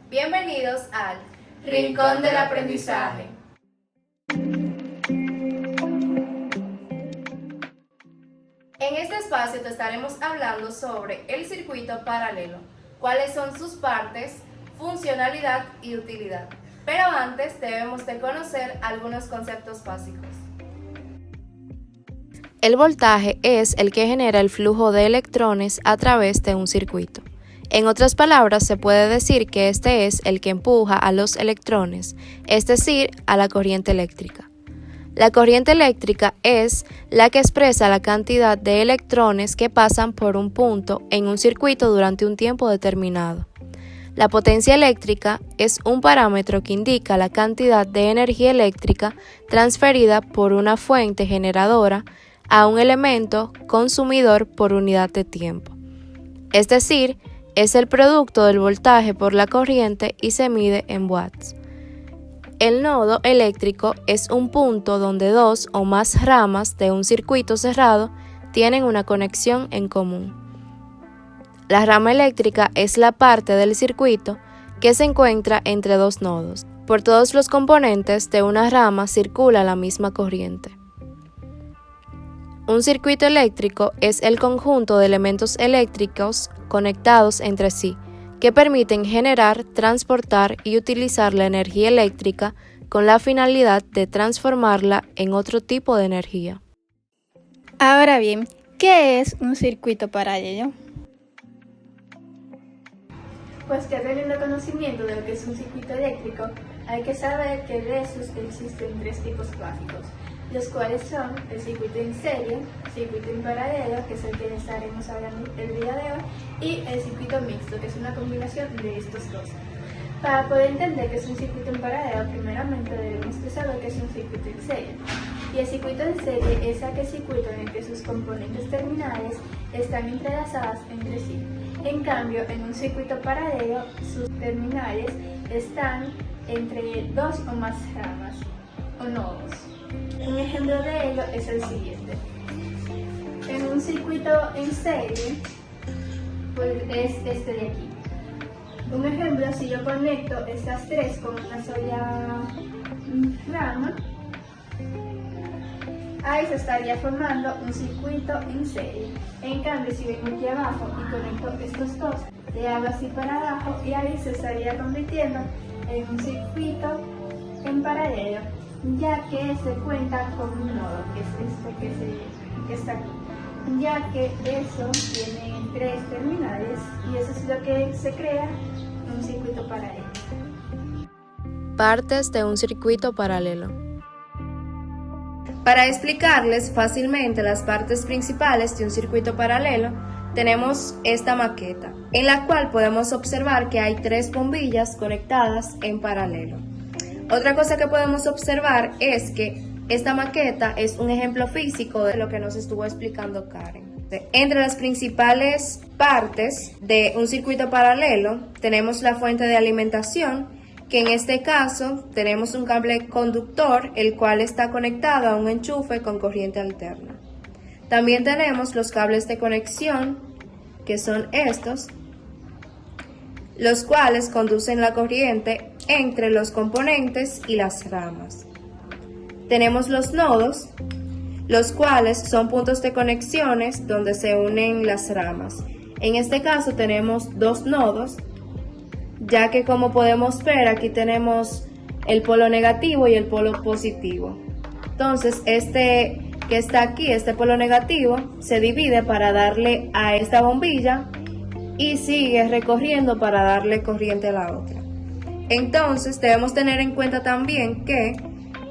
Bienvenidos al Rincón del Aprendizaje. En este espacio te estaremos hablando sobre el circuito paralelo, cuáles son sus partes, funcionalidad y utilidad. Pero antes debemos de conocer algunos conceptos básicos. El voltaje es el que genera el flujo de electrones a través de un circuito. En otras palabras, se puede decir que este es el que empuja a los electrones, es decir, a la corriente eléctrica. La corriente eléctrica es la que expresa la cantidad de electrones que pasan por un punto en un circuito durante un tiempo determinado. La potencia eléctrica es un parámetro que indica la cantidad de energía eléctrica transferida por una fuente generadora a un elemento consumidor por unidad de tiempo. Es decir, es el producto del voltaje por la corriente y se mide en watts. El nodo eléctrico es un punto donde dos o más ramas de un circuito cerrado tienen una conexión en común. La rama eléctrica es la parte del circuito que se encuentra entre dos nodos. Por todos los componentes de una rama circula la misma corriente. Un circuito eléctrico es el conjunto de elementos eléctricos conectados entre sí, que permiten generar, transportar y utilizar la energía eléctrica con la finalidad de transformarla en otro tipo de energía. Ahora bien, ¿qué es un circuito paralelo? Pues ya teniendo conocimiento de lo que es un circuito eléctrico, hay que saber que de esos existen tres tipos básicos, los cuales son el circuito en serie, el circuito en paralelo, que es el que estaremos hablando el día de hoy, y el circuito mixto, que es una combinación de estos dos. Para poder entender que es un circuito en paralelo, primeramente debemos de saber que es un circuito en serie. Y el circuito en serie es aquel circuito en el que sus componentes terminales están entrelazadas entre sí. En cambio, en un circuito paralelo, sus terminales están entre dos o más ramas o nodos. Un ejemplo de ello es el siguiente. En un circuito en serie, pues es este de aquí. Un ejemplo, si yo conecto estas tres con una sola rama, ahí se estaría formando un circuito en serie. En cambio, si vengo aquí abajo y conecto estos dos, le hago así para abajo y ahí se estaría convirtiendo en un circuito en paralelo, ya que se cuenta con un nodo, que es este que está aquí, ya que eso tiene tres terminales y eso es lo que se crea un circuito paralelo. Partes de un circuito paralelo. Para explicarles fácilmente las partes principales de un circuito paralelo, tenemos esta maqueta, en la cual podemos observar que hay tres bombillas conectadas en paralelo. Otra cosa que podemos observar es que esta maqueta es un ejemplo físico de lo que nos estuvo explicando Karen. Entre las principales partes de un circuito paralelo tenemos la fuente de alimentación, que en este caso tenemos un cable conductor, el cual está conectado a un enchufe con corriente alterna. También tenemos los cables de conexión, que son estos, los cuales conducen la corriente entre los componentes y las ramas. Tenemos los nodos, los cuales son puntos de conexiones donde se unen las ramas. En este caso tenemos dos nodos, ya que como podemos ver aquí tenemos el polo negativo y el polo positivo. Entonces este que está aquí, este polo negativo, se divide para darle a esta bombilla y sigue recorriendo para darle corriente a la otra. Entonces debemos tener en cuenta también que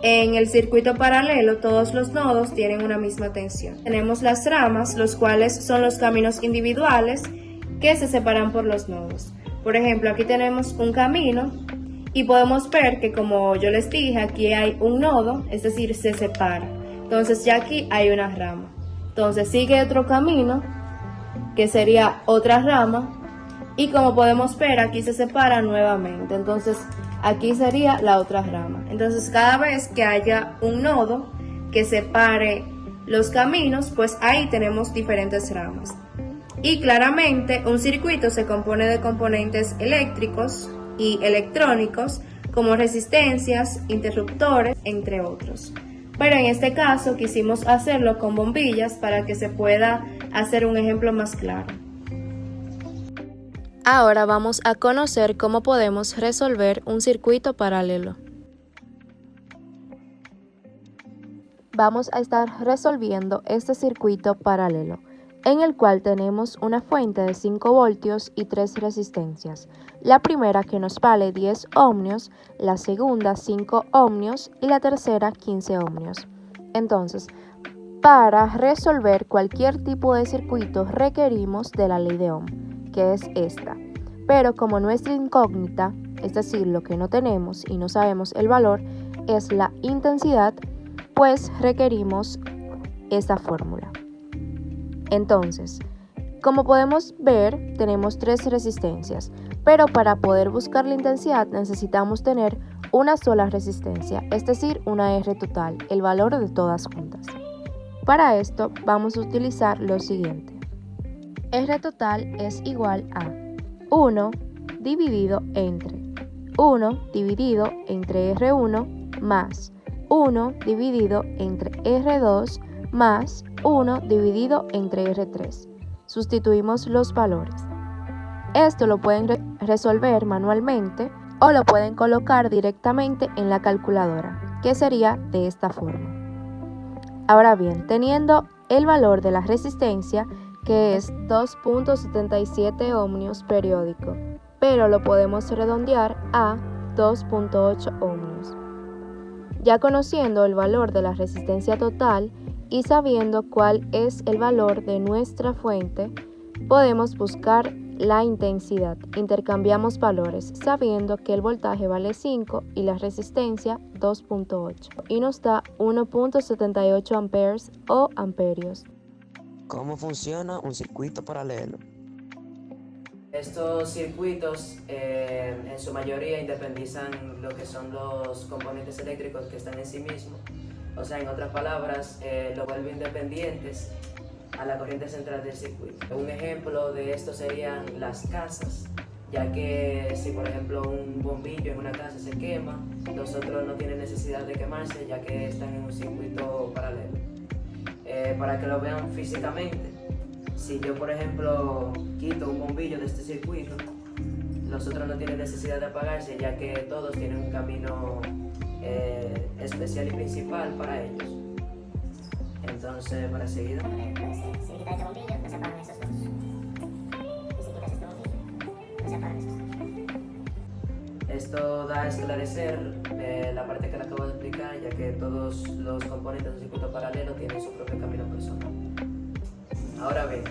en el circuito paralelo todos los nodos tienen una misma tensión. Tenemos las ramas, los cuales son los caminos individuales que se separan por los nodos. Por ejemplo, aquí tenemos un camino y podemos ver que, como yo les dije, aquí hay un nodo, es decir, se separa. Entonces ya aquí hay una rama. Entonces sigue otro camino, que sería otra rama, y como podemos ver, aquí se separa nuevamente. Entonces aquí sería la otra rama. Entonces cada vez que haya un nodo que separe los caminos, pues ahí tenemos diferentes ramas. Y claramente un circuito se compone de componentes eléctricos, y electrónicos como resistencias, interruptores, entre otros. Pero en este caso quisimos hacerlo con bombillas para que se pueda hacer un ejemplo más claro. Ahora vamos a conocer cómo podemos resolver un circuito paralelo. Vamos a estar resolviendo este circuito paralelo, en el cual tenemos una fuente de 5 voltios y 3 resistencias. La primera que nos vale 10 ohmios, la segunda 5 ohmios y la tercera 15 ohmios. Entonces, para resolver cualquier tipo de circuito requerimos de la ley de Ohm, que es esta. Pero como nuestra incógnita, es decir, lo que no tenemos y no sabemos el valor, es la intensidad, pues requerimos esta fórmula. Entonces, como podemos ver, tenemos 3 resistencias, pero para poder buscar la intensidad necesitamos tener una sola resistencia, es decir, una R total, el valor de todas juntas. Para esto vamos a utilizar lo siguiente. R total es igual a 1 dividido entre R1 más 1 dividido entre R2 más 1 dividido entre R3. Sustituimos los valores. Esto lo pueden resolver manualmente o lo pueden colocar directamente en la calculadora, que sería de esta forma. Ahora bien, teniendo el valor de la resistencia, que es 2.77 ohmios periódico, pero lo podemos redondear a 2.8 ohmios. Ya conociendo el valor de la resistencia total y sabiendo cuál es el valor de nuestra fuente, podemos buscar la intensidad. Intercambiamos valores sabiendo que el voltaje vale 5 y la resistencia 2.8 y nos da 1.78 amperes o amperios. ¿Cómo funciona un circuito paralelo? Estos circuitos en su mayoría independizan lo que son los componentes eléctricos que están en sí mismos. O sea, en otras palabras, lo vuelven independientes a la corriente central del circuito. Un ejemplo de esto serían las casas, ya que si por ejemplo un bombillo en una casa se quema, los otros no tienen necesidad de quemarse ya que están en un circuito paralelo. Para que lo vean físicamente, si yo por ejemplo quito un bombillo de este circuito, los otros no tienen necesidad de apagarse ya que todos tienen un camino especial y principal para ellos. Entonces, para seguir, si quitas este bombillo, no se apagan esos dos. Y si quitas este bombillo, no se apagan esos dos. Esto da a esclarecer la parte que le acabo de explicar, ya que todos los componentes de un circuito paralelo tienen su propio camino personal. Ahora bien,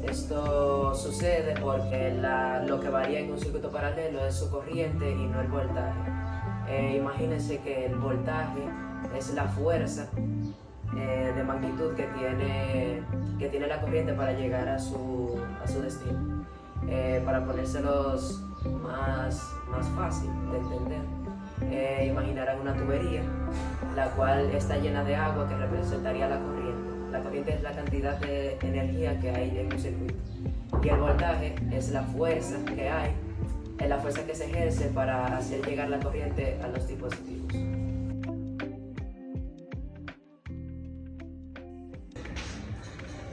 esto sucede porque lo que varía en un circuito paralelo es su corriente y no el voltaje. Imagínense que el voltaje es la fuerza de magnitud que tiene la corriente para llegar a su destino. Para ponérselos más fácil de entender, imaginarán una tubería, la cual está llena de agua que representaría la corriente. La corriente es la cantidad de energía que hay en un circuito. Y el voltaje es la fuerza que hay, es la fuerza que se ejerce para hacer llegar la corriente a los dispositivos.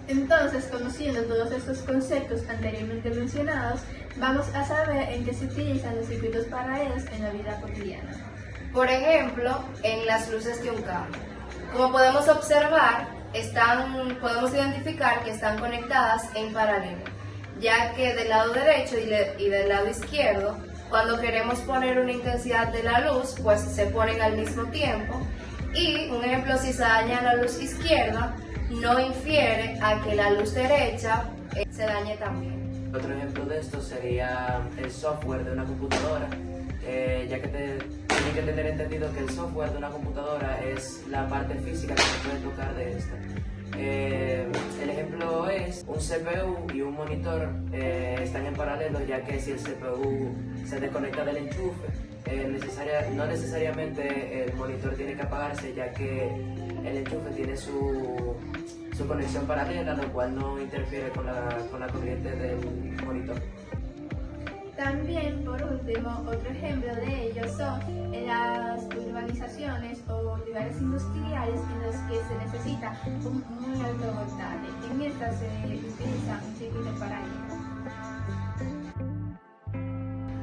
Entonces, conociendo todos estos conceptos anteriormente mencionados, vamos a saber en qué se utilizan los circuitos paralelos en la vida cotidiana. Por ejemplo, en las luces de un carro. Como podemos observar, podemos identificar que están conectadas en paralelo, ya que del lado derecho y del lado izquierdo, cuando queremos poner una intensidad de la luz, pues se ponen al mismo tiempo. Y un ejemplo, si se daña la luz izquierda, no infiere a que la luz derecha se dañe también. Otro ejemplo de esto sería el software de una computadora, ya que tienen que tener entendido que el software de una computadora es la parte física que se puede tocar de esta. El ejemplo es un CPU y un monitor están en paralelo, ya que si el CPU se desconecta del enchufe, no necesariamente el monitor tiene que apagarse, ya que el enchufe tiene su conexión paralela, lo cual no interfiere con la corriente del monitor. También, por último, otro ejemplo de ello son en las urbanizaciones o lugares industriales en los que se necesita un muy alto voltaje. En estas se utiliza un circuito paralelo.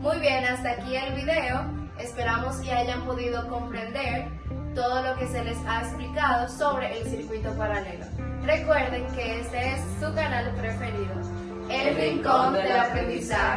Muy bien, hasta aquí el video. Esperamos que hayan podido comprender todo lo que se les ha explicado sobre el circuito paralelo. Recuerden que este es su canal preferido, El Rincón del Aprendizaje.